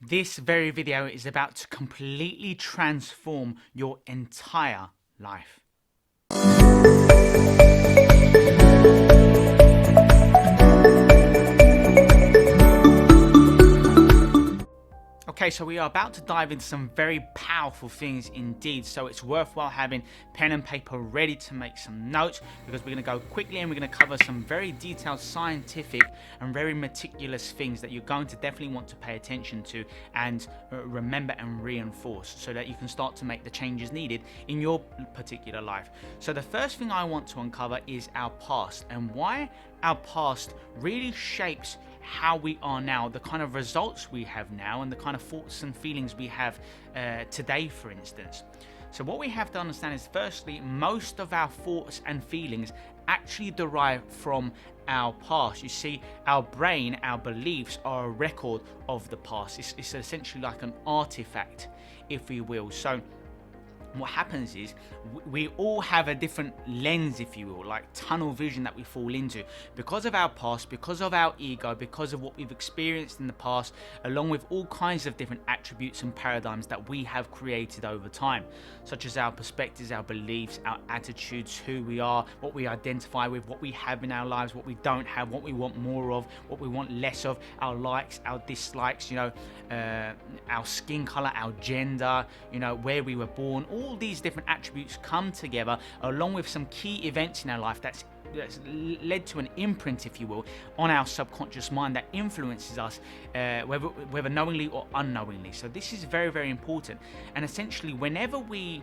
This very video is about to completely transform your entire life. Okay, so we are about to dive into some very powerful things indeed, so it's worthwhile having pen and paper ready to make some notes, because we're going to go quickly and we're going to cover some very detailed scientific and very meticulous things that you're going to definitely want to pay attention to and remember and reinforce, so that you can start to make the changes needed in your particular life. So the first thing I want to uncover is our past, and why our past really shapes how we are now, the kind of results we have now, and the kind of thoughts and feelings we have today, for instance. So what we have to understand is, firstly, most of our thoughts and feelings actually derive from our past. You see, our brain, our beliefs are a record of the past. It's essentially like an artifact, if you will. So what happens is we all have a different lens, if you will, like tunnel vision that we fall into because of our past, because of our ego, because of what we've experienced in the past, along with all kinds of different attributes and paradigms that we have created over time, such as our perspectives, our beliefs, our attitudes, who we are, what we identify with, what we have in our lives, what we don't have, what we want more of, what we want less of, our likes, our dislikes, our skin color, our gender, where we were born. All these different attributes come together along with some key events in our life that's led to an imprint, if you will, on our subconscious mind that influences us, whether knowingly or unknowingly. So this is very, very important. And essentially, whenever we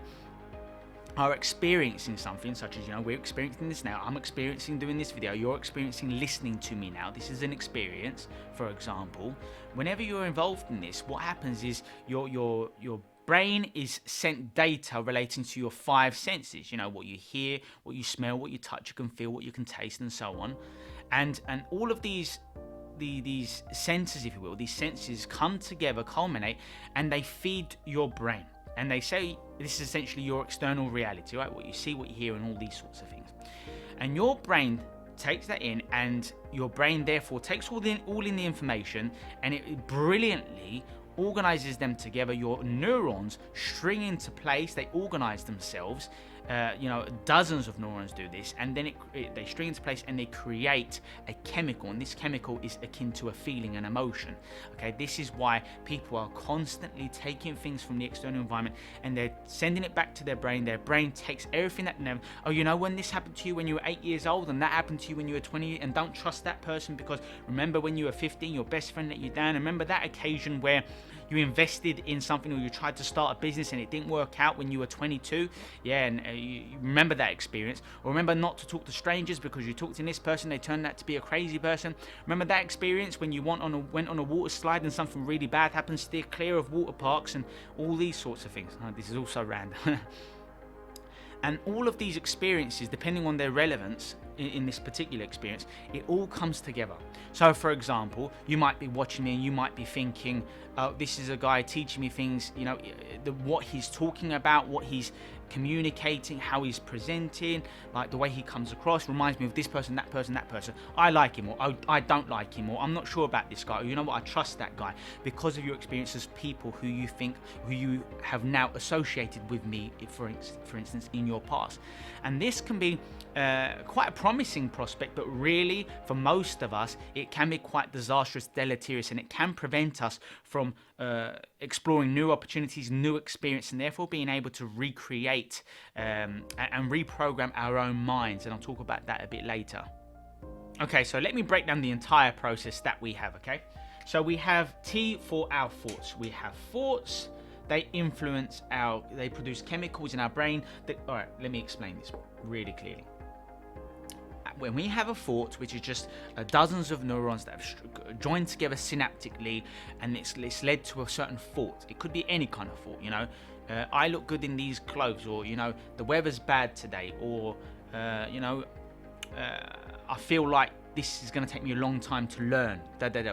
are experiencing something, such as, we're experiencing this now, I'm experiencing doing this video, you're experiencing listening to me now, this is an experience, for example. Whenever you're involved in this, what happens is your brain is sent data relating to your five senses, what you hear, what you smell, what you touch, you can feel, what you can taste, and so on. And all of these senses, if you will, these senses come together, culminate, and they feed your brain. And they say this is essentially your external reality, right? What you see, what you hear, and all these sorts of things. And your brain takes that in, and your brain therefore takes all in the information, and it brilliantly organizes them together. Your neurons string into place, they organize themselves. Dozens of neurons do this, and then they string into place and they create a chemical, and this chemical is akin to a feeling, an emotion. Okay, this is why people are constantly taking things from the external environment and they're sending it back to their brain. Their brain takes everything that when this happened to you when you were 8 years old, and that happened to you when you were 20, and don't trust that person, because remember when you were 15, your best friend let you down. Remember that occasion where you invested in something, or you tried to start a business and it didn't work out when you were 22. And you remember that experience. Or remember not to talk to strangers because you talked to this person, they turned out to be a crazy person. Remember that experience when you went on a water slide and something really bad happened. Steer clear of water parks and all these sorts of things. This is also random. And all of these experiences, depending on their relevance in this particular experience, it all comes together. So for example, you might be watching me and you might be thinking, oh, this is a guy teaching me things, what he's talking about, what he's communicating, how he's presenting, like the way he comes across reminds me of this person, that person, that person. I like him, or I don't like him, or I'm not sure about this guy, or I trust that guy, because of your experiences, people who you have now associated with me, for instance, in your past. And this can be quite a promising prospect, but really for most of us it can be quite disastrous, deleterious, and it can prevent us from exploring new opportunities, new experience, and therefore being able to recreate and reprogram our own minds. And I'll talk about that a bit later. Okay, so let me break down the entire process that we have. Okay, so we have T for our thoughts. We have thoughts. They they produce chemicals in our brain. All right, let me explain this really clearly. When we have a thought, which is just dozens of neurons that have joined together synaptically, and it's led to a certain thought. It could be any kind of thought, I look good in these clothes, or the weather's bad today, or I feel like this is going to take me a long time to learn,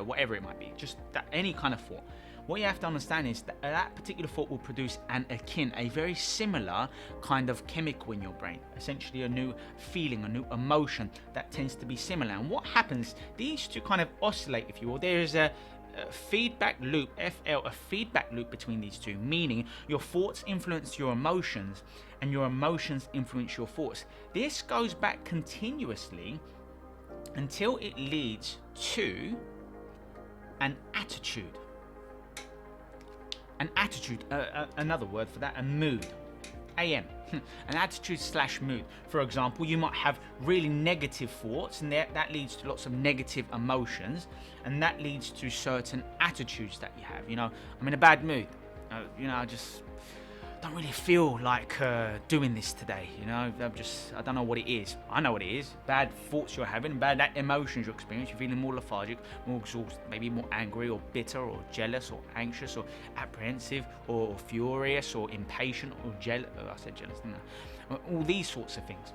whatever it might be, just that, any kind of thought. What you have to understand is that that particular thought will produce a very similar kind of chemical in your brain, essentially a new feeling, a new emotion that tends to be similar. And what happens, these two kind of oscillate, if you will. There is a feedback loop, FL, a feedback loop between these two, meaning your thoughts influence your emotions and your emotions influence your thoughts. This goes back continuously until it leads to an attitude. An attitude, another word for that, a mood. AM, an attitude / mood. For example, you might have really negative thoughts, and that leads to lots of negative emotions, and that leads to certain attitudes that you have. I'm in a bad mood. I just don't really feel like doing this today. I don't know what it is. I know what it is. Bad thoughts you're having, bad emotions you're experiencing. You're feeling more lethargic, more exhausted, maybe more angry or bitter or jealous or anxious or apprehensive or furious or impatient or jealous. I said jealous, didn't I? All these sorts of things.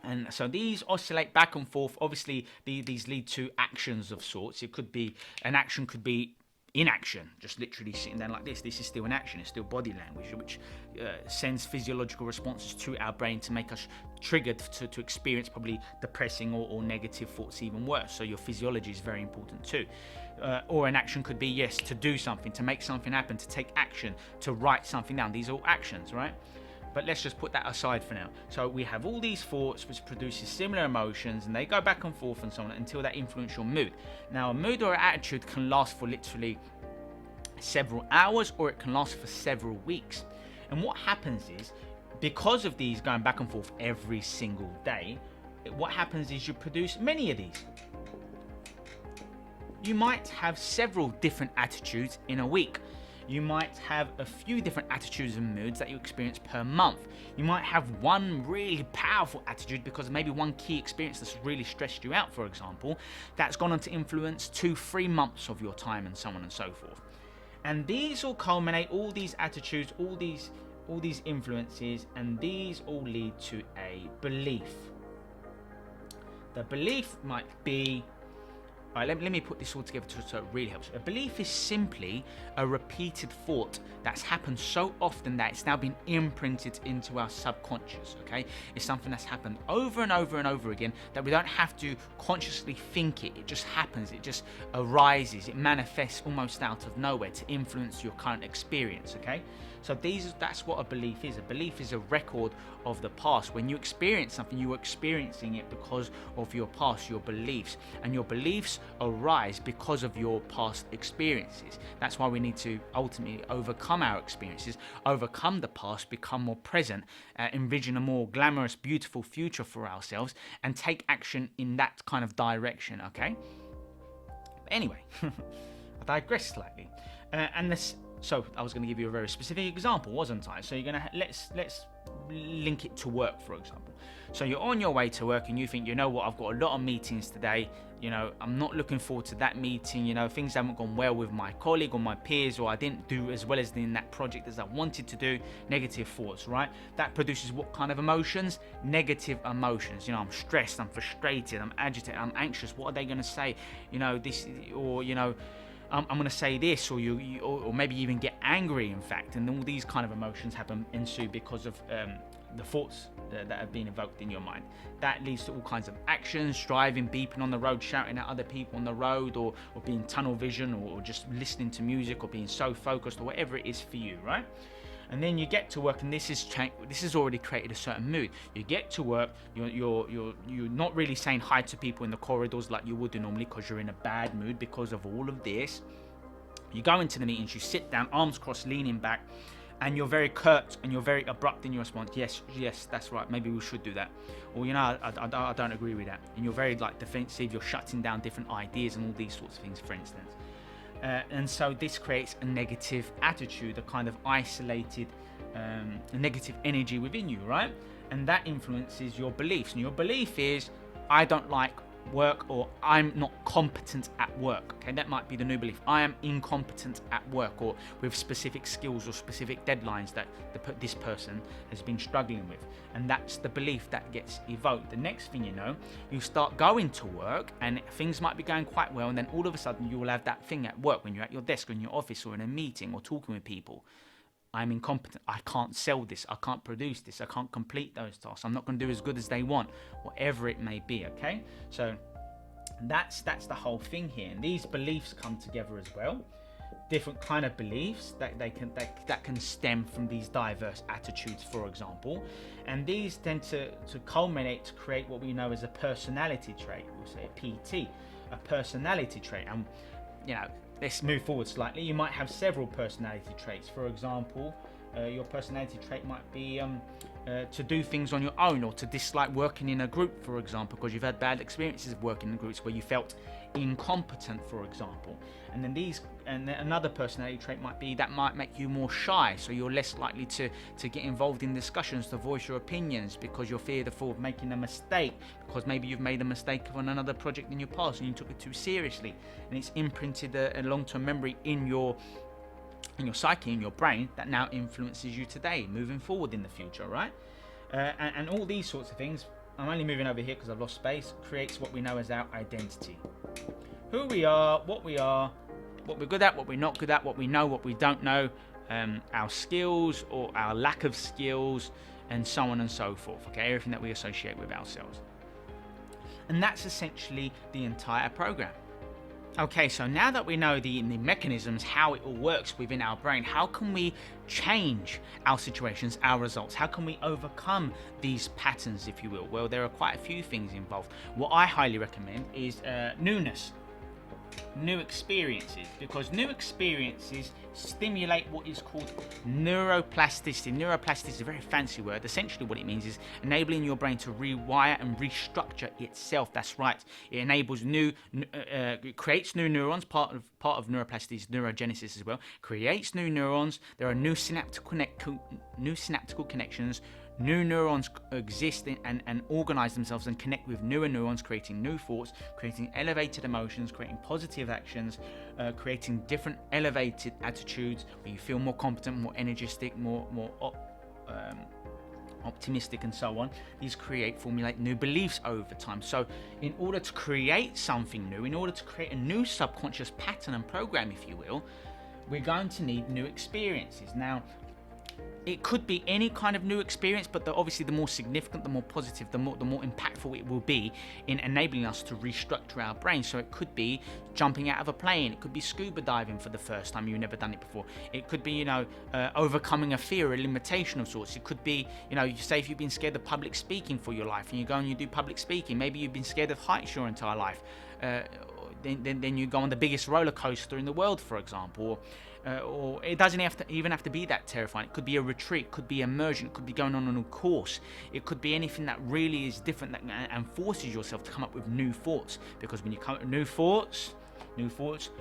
And so these oscillate back and forth. Obviously, these lead to actions of sorts. An action could be inaction, just literally sitting down like this. This is still an action. It's still body language, which sends physiological responses to our brain to make us triggered to experience probably depressing or negative thoughts even worse. So your physiology is very important too. Or an action could be, yes, to do something, to make something happen, to take action, to write something down. These are all actions, right? But let's just put that aside for now. So we have all these thoughts which produces similar emotions, and they go back and forth and so on until they influence your mood. Now, a mood or attitude can last for literally several hours, or it can last for several weeks. And what happens is, because of these going back and forth every single day, what happens is you produce many of these. You might have several different attitudes in a week. You might have a few different attitudes and moods that you experience per month. You might have one really powerful attitude because of maybe one key experience that's really stressed you out, for example, that's gone on to influence 2-3 months of your time, and so on and so forth. And these all culminate, all these attitudes, all these influences, and these all lead to a belief. The belief might be, all right, let me put this all together so it really helps. A belief is simply a repeated thought that's happened so often that it's now been imprinted into our subconscious, okay? It's something that's happened over and over and over again that we don't have to consciously think it. It just happens. It just arises. It manifests almost out of nowhere to influence your current experience, okay? So that's what a belief is. A belief is a record of the past. When you experience something, you are experiencing it because of your past, your beliefs. And your beliefs arise because of your past experiences. That's why we need to ultimately overcome our experiences, overcome the past, become more present, envision a more glamorous, beautiful future for ourselves, and take action in that kind of direction, okay? Anyway, I digress slightly. So I was going to give you a very specific example, wasn't I? So you're going to let's link it to work, for example. So you're on your way to work and you think, you know what, I've got a lot of meetings today. I'm not looking forward to that meeting. Things haven't gone well with my colleague or my peers, or I didn't do as well as in that project as I wanted to do. Negative thoughts, right? That produces what kind of emotions? Negative emotions. I'm stressed, I'm frustrated, I'm agitated, I'm anxious. What are they going to say? I'm going to say this, or maybe even get angry, in fact, and all these kind of emotions ensue because of the thoughts that have been evoked in your mind. That leads to all kinds of actions: driving, beeping on the road, shouting at other people on the road, or being tunnel vision, or just listening to music, or being so focused, or whatever it is for you, right? And then you get to work, and this has already created a certain mood. You get to work, you're not really saying hi to people in the corridors like you would do normally because you're in a bad mood because of all of this. You go into the meetings, you sit down, arms crossed, leaning back, and you're very curt and you're very abrupt in your response. Yes, that's right. Maybe we should do that. Or I don't agree with that. And you're very defensive. You're shutting down different ideas and all these sorts of things, for instance. And so this creates a negative attitude, a kind of isolated, a negative energy within you, right? And that influences your beliefs. And your belief is, I don't like work, or I'm not competent at work. Okay, that might be the new belief. I am incompetent at work, or with specific skills or specific deadlines that this person has been struggling with. And that's the belief that gets evoked. The next thing you know, you start going to work and things might be going quite well, and then all of a sudden you will have that thing at work when you're at your desk or in your office or in a meeting or talking with people. I'm incompetent. I can't sell this. I can't produce this. I can't complete those tasks. I'm not going to do as good as they want. Whatever it may be, okay? So That's the whole thing here. And these beliefs come together as well. Different kind of beliefs that can stem from these diverse attitudes, for example, and these tend to culminate to create what we know as a personality trait. We'll say a PT, a personality trait. And let's move forward slightly. You might have several personality traits. For example, your personality trait might be to do things on your own, or to dislike working in a group, for example, because you've had bad experiences of working in groups where you felt incompetent, for example. And then another personality trait might make you more shy, so you're less likely to get involved in discussions, to voice your opinions, because you're fearful of making a mistake, because maybe you've made a mistake on another project in your past and you took it too seriously, and it's imprinted a long-term memory in your psyche, in your brain, that now influences you today, moving forward in the future, right? And all these sorts of things, I'm only moving over here because I've lost space, creates what we know as our identity. Who we are, what we're good at, what we're not good at, what we know, what we don't know, our skills or our lack of skills, and so on and so forth, okay? Everything that we associate with ourselves. And that's essentially the entire program. Okay, so now that we know the mechanisms, how it all works within our brain, how can we change our situations, our results? How can we overcome these patterns, if you will? Well, there are quite a few things involved. What I highly recommend is newness, new experiences, because new experiences stimulate what is called neuroplasticity. Neuroplasticity is a very fancy word. Essentially what it means is enabling your brain to rewire and restructure itself. That's right. It enables it creates new neurons. Part of neuroplasticity is neurogenesis as well. Creates new neurons. There are new synaptical connections. New neurons exist and organize themselves and connect with newer neurons, creating new thoughts, creating elevated emotions, creating positive actions, creating different elevated attitudes where you feel more competent, more energetic, more optimistic, and so on. These formulate new beliefs over time. So in order to create something new, in order to create a new subconscious pattern and program, if you will, we're going to need new experiences. Now, it could be any kind of new experience, but obviously the more significant, the more positive, the more impactful it will be in enabling us to restructure our brain. So it could be jumping out of a plane. It could be scuba diving for the first time. You've never done it before. It could be, overcoming a fear, a limitation of sorts. It could be, you say if you've been scared of public speaking for your life and you go and you do public speaking. Maybe you've been scared of heights your entire life. Then you go on the biggest roller coaster in the world, for example. Or it doesn't even have to be that terrifying. It could be a retreat, it could be immersion, it could be going on a course. It could be anything that really is different and forces yourself to come up with new thoughts. Because when you come up with new thoughts,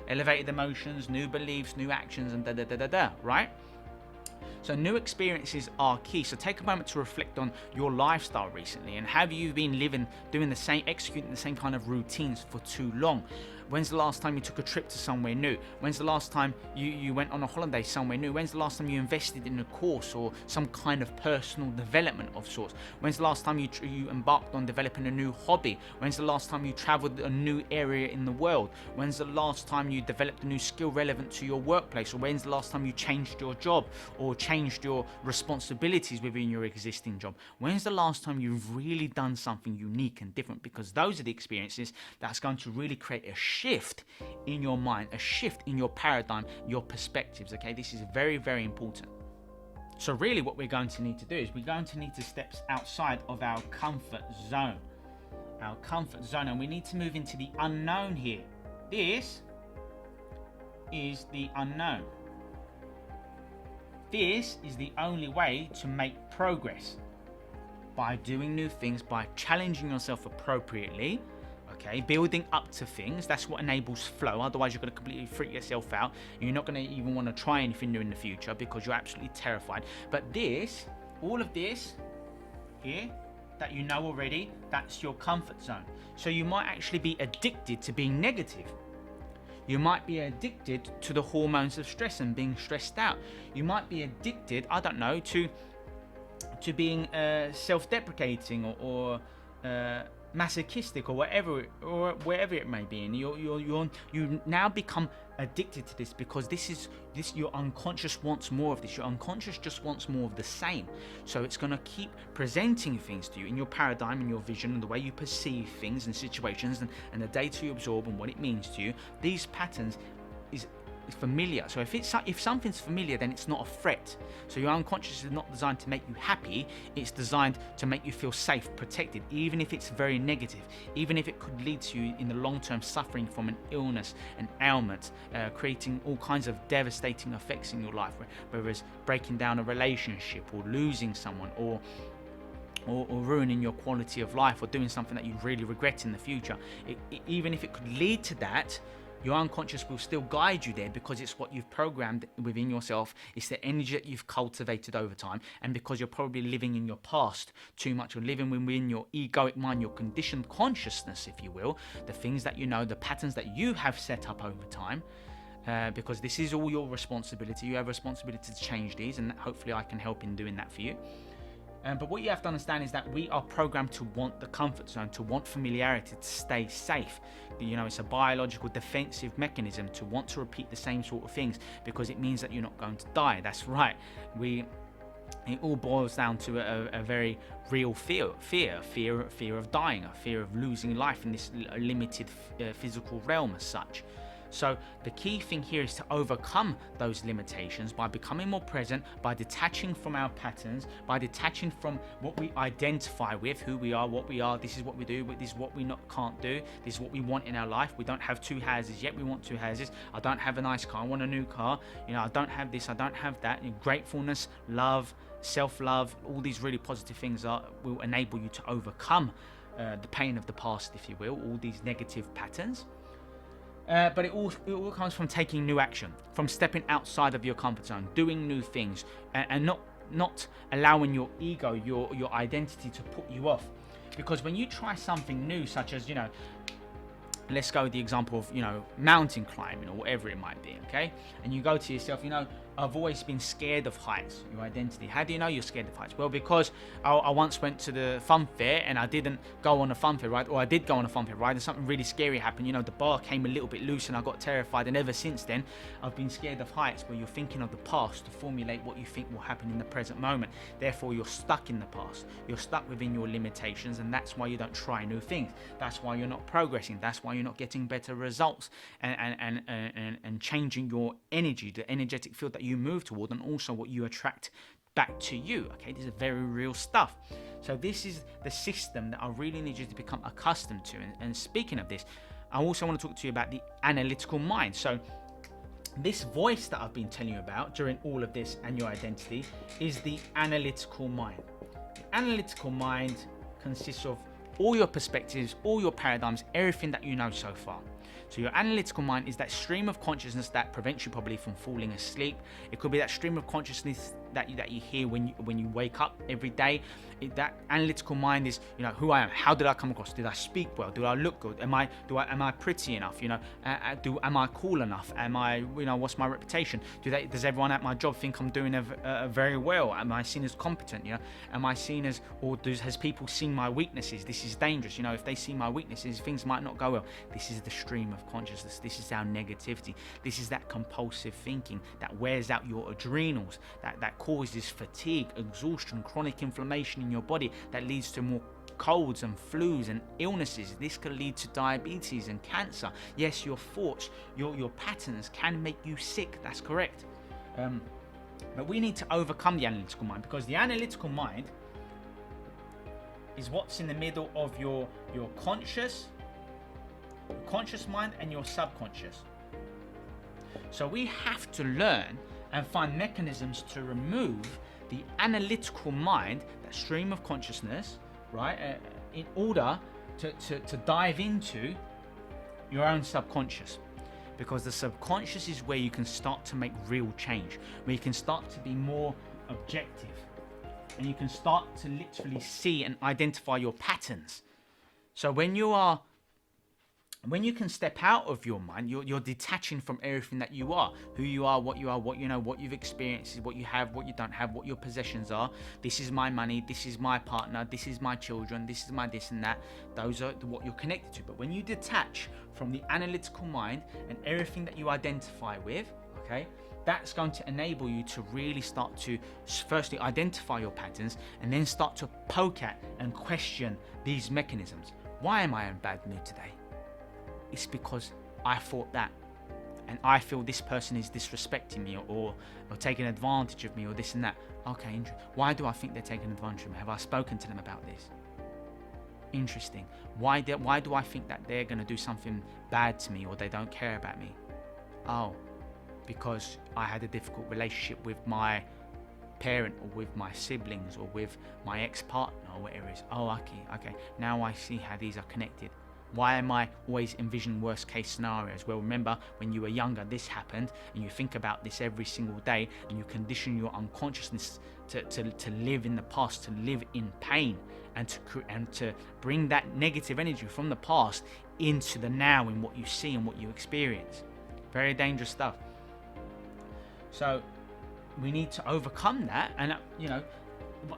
elevated emotions, new beliefs, new actions, and right? So new experiences are key. So take a moment to reflect on your lifestyle recently, and have you been executing the same kind of routines for too long? When's the last time you took a trip to somewhere new? When's the last time you went on a holiday somewhere new? When's the last time you invested in a course or some kind of personal development of sorts? When's the last time you embarked on developing a new hobby? When's the last time you traveled a new area in the world? When's the last time you developed a new skill relevant to your workplace? Or when's the last time you changed your job or changed your responsibilities within your existing job? When's the last time you've really done something unique and different? Because those are the experiences that's going to really create a shift in your mind, a shift in your paradigm, your perspectives. Okay, this is very, very important. So really what we're going to need to do is we're going to need to step outside of our comfort zone. And we need to move into the unknown here. This is the unknown. This is the only way to make progress. By doing new things, by challenging yourself appropriately, okay, building up to things. That's what enables flow. Otherwise, you're going to completely freak yourself out. You're not going to even want to try anything new in the future because you're absolutely terrified. But all of this here that you know already, that's your comfort zone. So you might actually be addicted to being negative. You might be addicted to the hormones of stress and being stressed out. You might be addicted, I don't know, to being self-deprecating or masochistic or wherever it may be, and you now become addicted to this, because this your unconscious wants more of this. Your unconscious just wants more of the same. So it's going to keep presenting things to you in your paradigm, in your vision, and the way you perceive things and situations, and the data you absorb and what it means to you. These patterns is familiar. So if something's familiar, then it's not a threat. So your unconscious is not designed to make you happy. It's designed to make you feel safe, protected, even if it's very negative, even if it could lead to you in the long term suffering from an illness, an ailment, creating all kinds of devastating effects in your life, whether it's breaking down a relationship, or losing someone, or ruining your quality of life, or doing something that you really regret in the future. Even if it could lead to that, your unconscious will still guide you there, because it's what you've programmed within yourself. It's the energy that you've cultivated over time, and because you're probably living in your past too much, or living within your egoic mind, your conditioned consciousness, if you will, the things that you know, the patterns that you have set up over time. Because this is all your responsibility. You have a responsibility to change these, and hopefully I can help in doing that for you. But what you have to understand is that we are programmed to want the comfort zone, to want familiarity, to stay safe. It's a biological defensive mechanism to want to repeat the same sort of things, because it means that you're not going to die. That's right. It all boils down to a very real fear of dying, a fear of losing life in this limited physical realm as such. So the key thing here is to overcome those limitations by becoming more present, by detaching from our patterns, by detaching from what we identify with, who we are, what we are. This is what we do, this is what we can't do, this is what we want in our life. We don't have 2 houses yet, we want 2 houses. I don't have a nice car, I want a new car. I don't have this, I don't have that. Gratefulness, love, self-love, all these really positive things will enable you to overcome the pain of the past, if you will, all these negative patterns. But it all comes from taking new action, from stepping outside of your comfort zone, doing new things, and not allowing your ego, your identity to put you off. Because when you try something new, such as, let's go with the example of, mountain climbing or whatever it might be, okay? And you go to yourself, I've always been scared of heights, your identity. How do you know you're scared of heights? Well, because I once went to the fun fair and I didn't go on a fun fair ride, or I did go on a fun fair ride and something really scary happened. The bar came a little bit loose and I got terrified, and ever since then, I've been scared of heights, where you're thinking of the past to formulate what you think will happen in the present moment. Therefore, you're stuck in the past. You're stuck within your limitations, and that's why you don't try new things. That's why you're not progressing. That's why you're not getting better results and changing your energy, the energetic field that you move toward, and also what you attract back to you. Okay, this is very real stuff. So this is the system that I really need you to become accustomed to. And speaking of this, I also want to talk to you about the analytical mind. So this voice that I've been telling you about during all of this and your identity is the analytical mind. The analytical mind consists of all your perspectives, all your paradigms, everything that you know so far. So your analytical mind is that stream of consciousness that prevents you probably from falling asleep. It could be that stream of consciousness that you hear when you wake up every day. That analytical mind is, who I am. How did I come across? Did I speak well? Do I look good? Am I pretty enough? Am I cool enough? Am I, what's my reputation? Does everyone at my job think I'm doing very well? Am I seen as competent? Am I seen as, has people seen my weaknesses? This is dangerous. If they see my weaknesses, things might not go well. This is the stream of consciousness. This is our negativity. This is that compulsive thinking that wears out your adrenals, that causes fatigue, exhaustion, chronic inflammation in your body, that leads to more colds and flus and illnesses. This can lead to diabetes and cancer. Yes, your thoughts, your patterns can make you sick. That's correct. But we need to overcome the analytical mind, because the analytical mind is what's in the middle of your conscious mind and your subconscious. So we have to learn and find mechanisms to remove the analytical mind, that stream of consciousness, right, in order to dive into your own subconscious. Because the subconscious is where you can start to make real change, where you can start to be more objective, and you can start to literally see and identify your patterns. So when you are when you can step out of your mind, you're detaching from everything that you are, who you are, what you know, what you've experienced, what you have, what you don't have, what your possessions are. This is my money, this is my partner, this is my children, this is my this and that. Those are what you're connected to. But when you detach from the analytical mind and everything that you identify with, okay, that's going to enable you to really start to firstly identify your patterns and then start to poke at and question these mechanisms. Why am I in bad mood today? It's because I thought that, and I feel this person is disrespecting me or taking advantage of me or this and that. Okay, why do I think they're taking advantage of me? Have I spoken to them about this? Interesting. Why do I think that they're going to do something bad to me or they don't care about me? Oh, because I had a difficult relationship with my parent or with my siblings or with my ex-partner or whatever it is. Oh, okay. Now I see how these are connected. Why am I always envisioning worst case scenarios? Well, remember when you were younger, this happened, and you think about this every single day, and you condition your unconsciousness to live in the past, to live in pain, and to bring that negative energy from the past into the now in what you see and what you experience. Very dangerous stuff. So we need to overcome that, and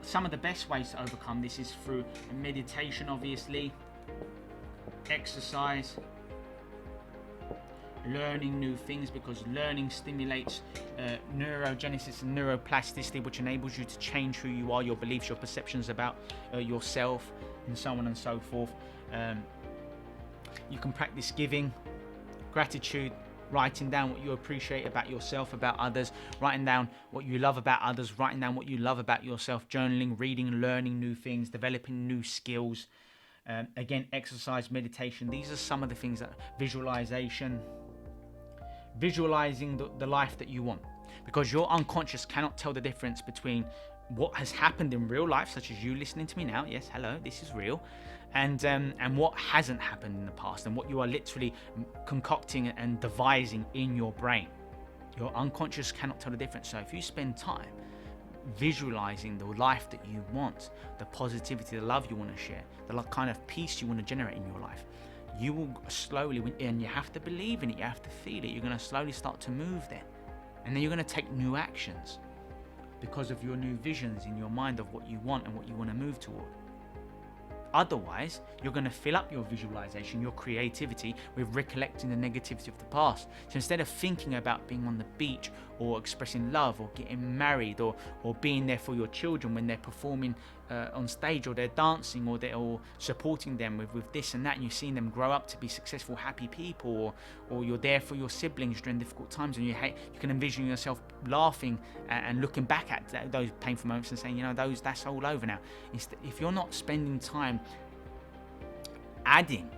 some of the best ways to overcome this is through meditation, obviously. Exercise, learning new things, because learning stimulates neurogenesis and neuroplasticity, which enables you to change who you are, your beliefs, your perceptions about yourself, and so on and so forth. You can practice giving, gratitude, writing down what you appreciate about yourself, about others, writing down what you love about others, writing down what you love about yourself, journaling, reading, learning new things, developing new skills. Again, exercise, meditation. These are some of the things that visualizing the life that you want, because your unconscious cannot tell the difference between what has happened in real life, such as you listening to me now. Yes, hello, this is real, and what hasn't happened in the past, and what you are literally concocting and devising in your brain. Your unconscious cannot tell the difference. So if you spend time visualizing the life that you want, the positivity, the love you want to share, the kind of peace you want to generate in your life, you will slowly, and you have to believe in it, you have to feel it, you're going to slowly start to move there, and then you're going to take new actions because of your new visions in your mind of what you want and what you want to move toward. Otherwise, you're going to fill up your visualization, your creativity, with recollecting the negativity of the past. So instead of thinking about being on the beach or expressing love or getting married or being there for your children when they're performing on stage, or they're dancing, or supporting them with this and that, and you're seeing them grow up to be successful, happy people, or you're there for your siblings during difficult times, and you can envision yourself laughing and looking back at those painful moments and saying, that's all over now. If you're not spending time adding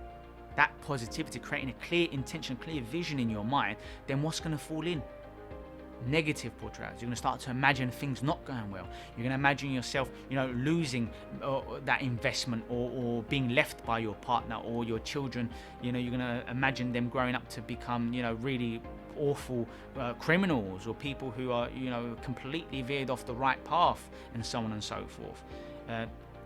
that positivity, creating a clear intention, clear vision in your mind, then what's going to fall in? Negative portrayals. You're going to start to imagine things not going well. You're going to imagine yourself, losing that investment, or being left by your partner or your children. You're going to imagine them growing up to become, really awful criminals, or people who are, completely veered off the right path, and so on and so forth.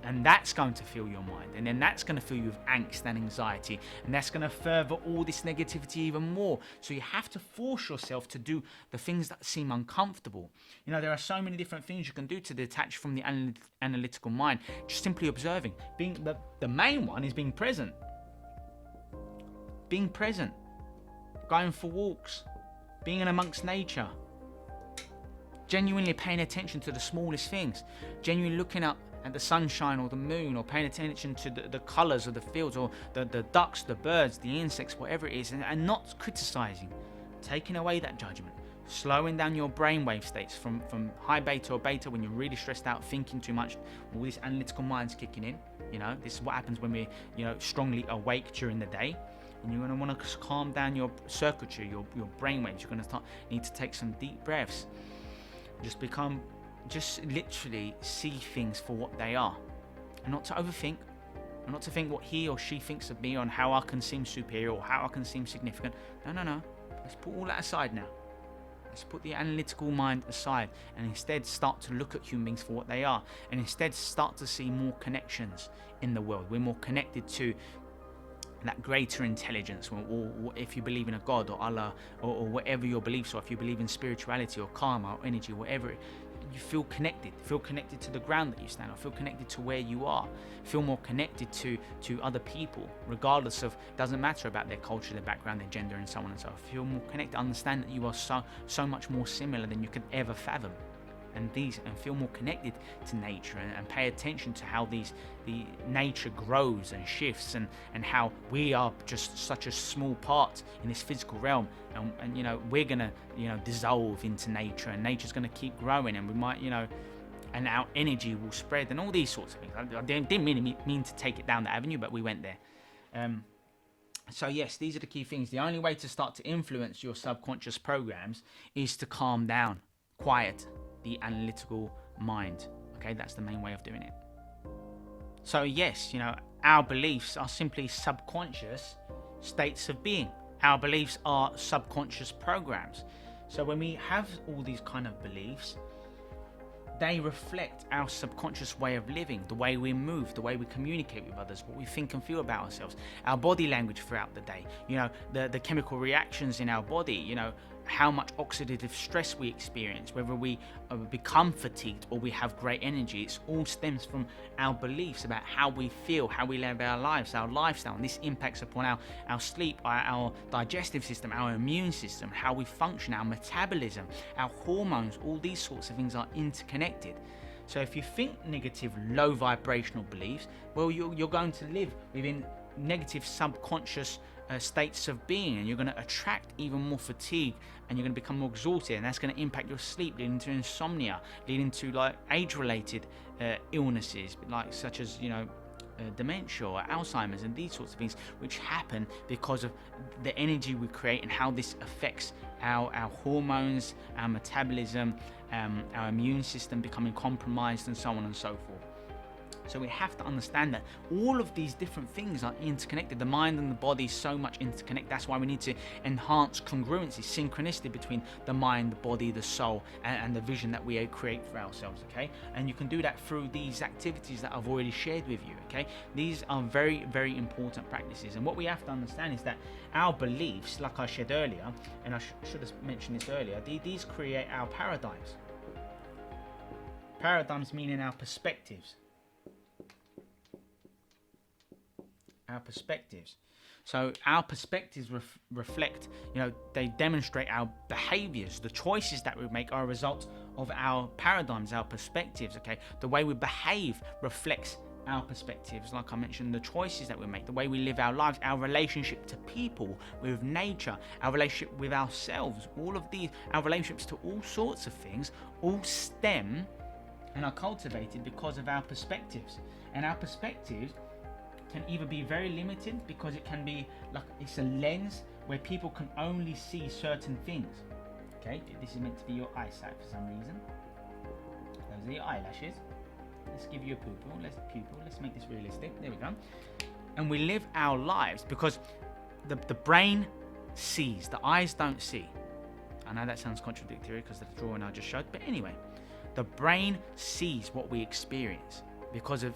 And that's going to fill your mind, and then that's going to fill you with angst and anxiety, and that's going to further all this negativity even more. So you have to force yourself to do the things that seem uncomfortable. There are so many different things you can do to detach from the analytical mind. Just simply observing. The main one is being present. Being present. Going for walks. Being in amongst nature. Genuinely paying attention to the smallest things. Genuinely looking up at the sunshine or the moon, or paying attention to the colours of the fields, or the ducks, the birds, the insects, whatever it is, and not criticising, taking away that judgment, slowing down your brainwave states from high beta or beta when you're really stressed out, thinking too much, all this analytical mind's kicking in. This is what happens when we're strongly awake during the day, and you're going to want to calm down your circuitry, your brainwaves. You're going to need to take some deep breaths, just literally see things for what they are, and not to overthink, and not to think what he or she thinks of me, on how I can seem superior or how I can seem significant. No. Let's put all that aside now. Let's put the analytical mind aside, and instead start to look at human beings for what they are, and instead start to see more connections in the world. We're more connected to that greater intelligence, or if you believe in a God or Allah, or whatever your beliefs are, if you believe in spirituality or karma or energy, whatever, you feel connected to the ground that you stand on, feel connected to where you are, feel more connected to other people, regardless of, doesn't matter about their culture, their background, their gender, and so on and so forth. Feel more connected, understand that you are so much more similar than you could ever fathom. And feel more connected to nature, and pay attention to how the nature grows and shifts, and how we are just such a small part in this physical realm, and we're gonna dissolve into nature, and nature's gonna keep growing, and we might and our energy will spread, and all these sorts of things. I didn't really mean to take it down that avenue, but we went there. So yes, these are the key things. The only way to start to influence your subconscious programs is to calm down, quiet the analytical mind. Okay, that's the main way of doing it. So yes, our beliefs are simply subconscious states of being. Our beliefs are subconscious programs. So when we have all these kind of beliefs, they reflect our subconscious way of living, the way we move, the way we communicate with others, what we think and feel about ourselves, our body language throughout the day, the chemical reactions in our body, how much oxidative stress we experience, whether we become fatigued or we have great energy. It all stems from our beliefs about how we feel, how we live our lives, our lifestyle, and this impacts upon our sleep, our digestive system, our immune system, how we function, our metabolism, our hormones. All these sorts of things are interconnected. So if you think negative, low vibrational beliefs, well, you're going to live within negative subconscious states of being, and you're going to attract even more fatigue, and you're going to become more exhausted, and that's going to impact your sleep, leading to insomnia, leading to age-related illnesses, such as dementia or Alzheimer's, and these sorts of things, which happen because of the energy we create and how this affects our hormones, our metabolism, our immune system becoming compromised, and so on and so forth. So we have to understand that all of these different things are interconnected. The mind and the body is so much interconnected. That's why we need to enhance congruency, synchronicity between the mind, the body, the soul, and the vision that we create for ourselves, okay? And you can do that through these activities that I've already shared with you, okay? These are very, very important practices. And what we have to understand is that our beliefs, like I shared earlier, and I should have mentioned this earlier, these create our paradigms. Paradigms meaning our perspectives. Our perspectives. So our perspectives reflect, they demonstrate our behaviors. The choices that we make are a result of our paradigms, our perspectives, okay? The way we behave reflects our perspectives. Like I mentioned, the choices that we make, the way we live our lives, our relationship to people, with nature, our relationship with ourselves, all of these, our relationships to all sorts of things, all stem and are cultivated because of our perspectives. And our perspectives can either be very limited, because it can be like it's a lens where people can only see certain things. Okay, this is meant to be your eyesight for some reason. Those are your eyelashes. Let's give you a pupil. Let's make this realistic. There we go. And we live our lives because the brain sees, the eyes don't see. I know that sounds contradictory because of the drawing I just showed, but anyway, the brain sees what we experience. Because of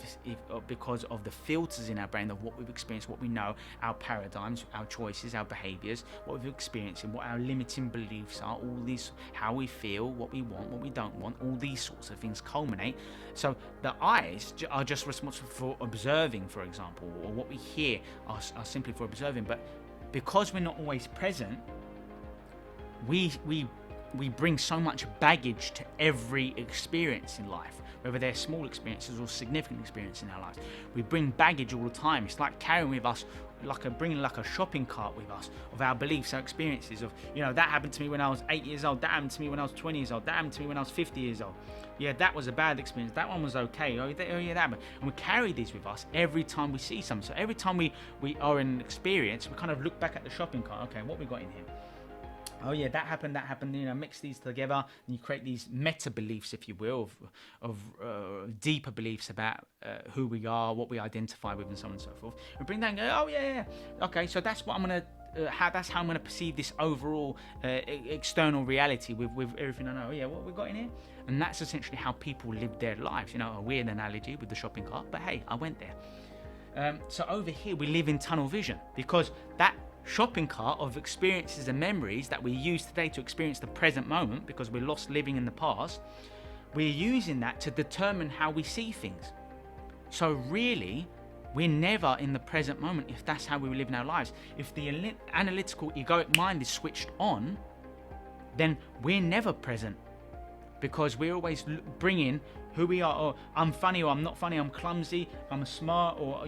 the filters in our brain of what we've experienced, what we know, our paradigms, our choices, our behaviors, what we've experienced, and what our limiting beliefs are, all these, how we feel, what we want, what we don't want, all these sorts of things culminate. So the eyes are just responsible for observing, for example, or what we hear are simply for observing. But because we're not always present, we bring so much baggage to every experience in life, whether they're small experiences or significant experiences in our lives. We bring baggage all the time. It's like carrying with us, bringing a shopping cart with us of our beliefs, our experiences of, that happened to me when I was 8 years old, that happened to me when I was 20 years old, that happened to me when I was 50 years old. Yeah, that was a bad experience. That one was okay. Oh yeah, that happened. And we carry these with us every time we see something. So every time we are in an experience, we kind of look back at the shopping cart. Okay, what we got in here? Oh yeah, that happened, mix these together, and you create these meta beliefs, if you will, of deeper beliefs about who we are, what we identify with, and so on and so forth. We bring that and go, oh yeah, okay, so that's what I'm going to, that's how I'm going to perceive this overall external reality with everything I know. Oh yeah, what we got in here? And that's essentially how people live their lives. A weird analogy with the shopping cart, but hey, I went there. So over here we live in tunnel vision, because that shopping cart of experiences and memories that we use today to experience the present moment, because we're lost living in the past, we're using that to determine how we see things. So really, we're never in the present moment if that's how we live in our lives. If the analytical egoic mind is switched on, then we're never present, because we're always bringing who we are. Oh, I'm funny, or I'm not funny, I'm clumsy, I'm smart, or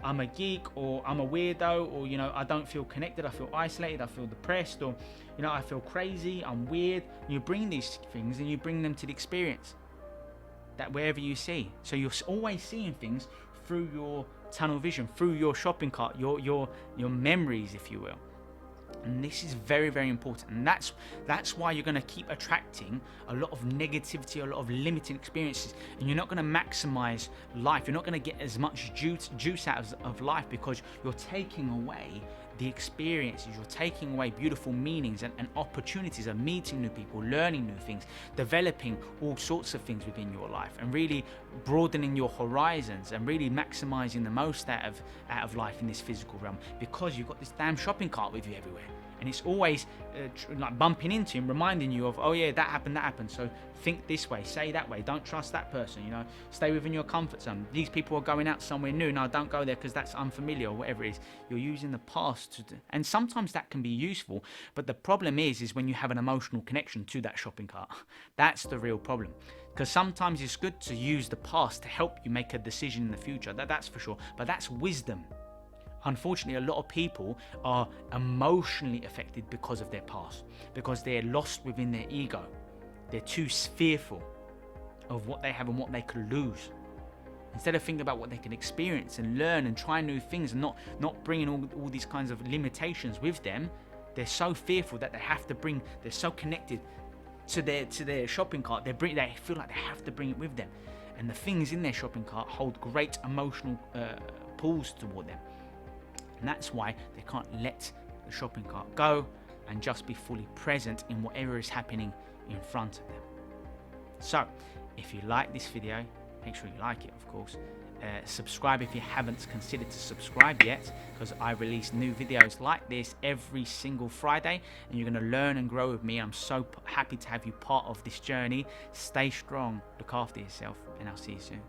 I'm a geek, or I'm a weirdo, or I don't feel connected, I feel isolated, I feel depressed, or I feel crazy, I'm weird. You bring these things and you bring them to the experience, that wherever you see. So you're always seeing things through your tunnel vision, through your shopping cart, your memories, if you will. And this is very, very important, and that's why you're going to keep attracting a lot of negativity, a lot of limiting experiences, and you're not going to maximize life. You're not going to get as much juice out of life, because you're taking away the experiences. You're taking away beautiful meanings and opportunities of meeting new people, learning new things, developing all sorts of things within your life, and really broadening your horizons, and really maximizing the most out of life in this physical realm, because you've got this damn shopping cart with you everywhere. And it's always like bumping into him, reminding you of, oh yeah, that happened. So think this way, say that way, don't trust that person, stay within your comfort zone. These people are going out somewhere new. No, don't go there because that's unfamiliar, or whatever it is. You're using the past to do, and sometimes that can be useful. But the problem is when you have an emotional connection to that shopping cart. That's the real problem. Because sometimes it's good to use the past to help you make a decision in the future. That's for sure. But that's wisdom. Unfortunately, a lot of people are emotionally affected because of their past, because they're lost within their ego. They're too fearful of what they have and what they could lose. Instead of thinking about what they can experience and learn and try new things, and not bringing all these kinds of limitations with them, they're so fearful that they're so connected to their shopping cart. They feel like they have to bring it with them. And the things in their shopping cart hold great emotional pulls toward them. And that's why they can't let the shopping cart go and just be fully present in whatever is happening in front of them. So, if you like this video, make sure you like it, of course. Subscribe if you haven't considered to subscribe yet, because I release new videos like this every single Friday, and you're going to learn and grow with me. I'm so happy to have you part of this journey. Stay strong, look after yourself, and I'll see you soon.